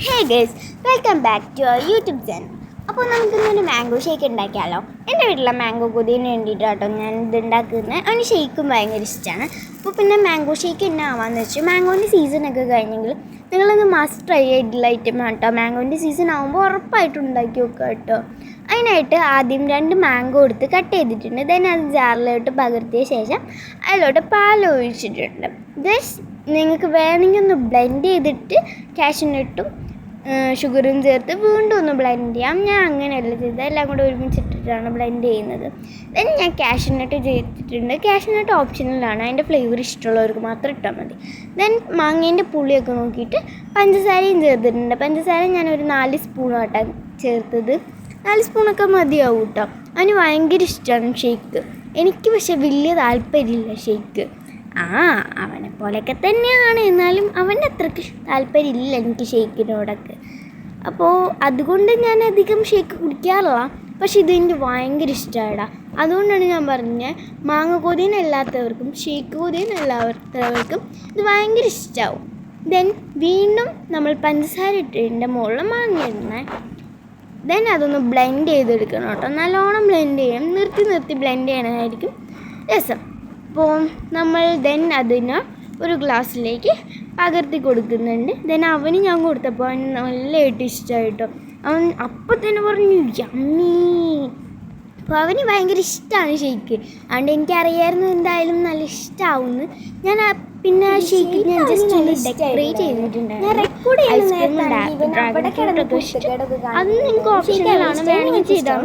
Hey guys, welcome back to our YouTube channel. അപ്പോൾ നമുക്കിന്നൊരു mango shake ഉണ്ടാക്കിയാലോ. എൻ്റെ വീട്ടിലെ മാംഗോ കൊതിന് വേണ്ടിയിട്ടാട്ടോ ഞാൻ ഇത് ഉണ്ടാക്കുന്നത്. അതിന് ഷേക്കും ഭയങ്കര ഇഷ്ടമാണ്. അപ്പോൾ പിന്നെ മാംഗോ ഷേക്ക് തന്നെ ആവാമെന്ന് വെച്ചു. മാംഗോൻ്റെ സീസണൊക്കെ കഴിഞ്ഞെങ്കിൽ നിങ്ങളൊന്ന് മസ്റ്റ് ട്രൈ ചെയ്തിട്ടുള്ള ഐറ്റമാണ് കേട്ടോ. മാംഗോൻ്റെ സീസൺ ആകുമ്പോൾ ഉറപ്പായിട്ടും ഉണ്ടാക്കി വെക്കുക കേട്ടോ. അതിനായിട്ട് ആദ്യം 2 മാംഗോ എടുത്ത് കട്ട് ചെയ്തിട്ടുണ്ട്. ദെൻ അത് ജാറിലോട്ട് പകർത്തിയ ശേഷം അതിലോട്ട് പാൽ ഒഴിച്ചിട്ടുണ്ട്. ജസ്റ്റ് നിങ്ങൾക്ക് വേണമെങ്കിൽ ഒന്ന് ബ്ലെൻഡ് ചെയ്തിട്ട് കാഷ്യൂനട്ടും ഷുഗറും ചേർത്ത് വീണ്ടും ഒന്ന് ബ്ലെൻഡ് ചെയ്യാം. ഞാൻ അങ്ങനെയല്ല ചെയ്തത്, എല്ലാം കൂടെ ഒരുമിച്ചിട്ടിട്ടാണ് ബ്ലെൻഡ് ചെയ്യുന്നത്. ദെൻ ഞാൻ കാഷ്യൂനട്ട് ചെയ്തിട്ടുണ്ട്. കാഷ്യൂനട്ട് ഓപ്ഷണലാണ്, അതിൻ്റെ ഫ്ലേവർ ഇഷ്ടമുള്ളവർക്ക് മാത്രം ഇട്ടാൽ മതി. ദെൻ മാങ്ങേൻ്റെ പുളിയൊക്കെ നോക്കിയിട്ട് പഞ്ചസാരയും ചേർത്തിട്ടുണ്ട്. പഞ്ചസാര ഞാനൊരു 4 സ്പൂണാട്ടാണ് ചേർത്തത്. 4 സ്പൂണൊക്കെ മതിയാവും കേട്ടോ. അതിന് ഭയങ്കര ഇഷ്ടമാണ് ഷേക്ക്. എനിക്ക് പക്ഷേ വലിയ താല്പര്യമില്ല ഷേക്ക്. അവനെ പോലെയൊക്കെ തന്നെയാണ്, എന്നാലും അവൻ്റെ അത്രയ്ക്ക് താല്പര്യമില്ല എനിക്ക് ഷേക്കിനോടൊക്കെ. അപ്പോൾ അതുകൊണ്ട് ഞാൻ അധികം ഷേക്ക് കുടിക്കാറില്ല. പക്ഷെ ഇതെനിക്ക് ഭയങ്കര ഇഷ്ടമായിടാ. അതുകൊണ്ടാണ് ഞാൻ പറഞ്ഞത്, മാങ്ങ കൊതിയനല്ലാത്തവർക്കും ഷേക്ക് കൊതിയനല്ലാത്തവർക്കും ഇത് ഭയങ്കര ഇഷ്ടമാവും. ദെൻ വീണ്ടും നമ്മൾ പഞ്ചസാര ഇട്ടതിൻ്റെ മുകളിൽ മാങ്ങ ഇടണേ. ദെൻ അതൊന്ന് ബ്ലെൻഡ് ചെയ്തെടുക്കണം കേട്ടോ. നല്ലോണം ബ്ലെൻഡ് ചെയ്യണം. നിർത്തി ബ്ലെൻഡ് ചെയ്യണമായിരിക്കും രസം. അപ്പോൾ നമ്മൾ ദെൻ അതിന് ഒരു ഗ്ലാസ്സിലേക്ക് പകർത്തി കൊടുക്കുന്നുണ്ട്. ദെൻ അവന് ഞാൻ കൊടുത്തപ്പോൾ അവന് നല്ലതായിട്ട് ഇഷ്ടമായിട്ടോ. അവൻ അപ്പം തന്നെ പറഞ്ഞു യമ്മീ. അപ്പോൾ അവന് ഭയങ്കര ഇഷ്ടമാണ് ഷേക്ക്. അതുകൊണ്ട് എനിക്കറിയായിരുന്നു എന്തായാലും നല്ല ഇഷ്ടമാവുമെന്ന്. ഞാൻ പിന്നെ ഷേക്ക് ഞാൻ ജസ്റ്റ് ഒന്ന് ഡെക്കറേറ്റ് ചെയ്തിട്ടുണ്ടായിരുന്നു. ഐസ്ക്രീം ഡ്രാഗൺ ഫ്രൂട്ടൊക്കെ ഇഷ്ടം. അത് നിങ്ങൾക്ക് ഓപ്ഷനിലാണ്, വേണമെങ്കിൽ ചെയ്താൽ മതി.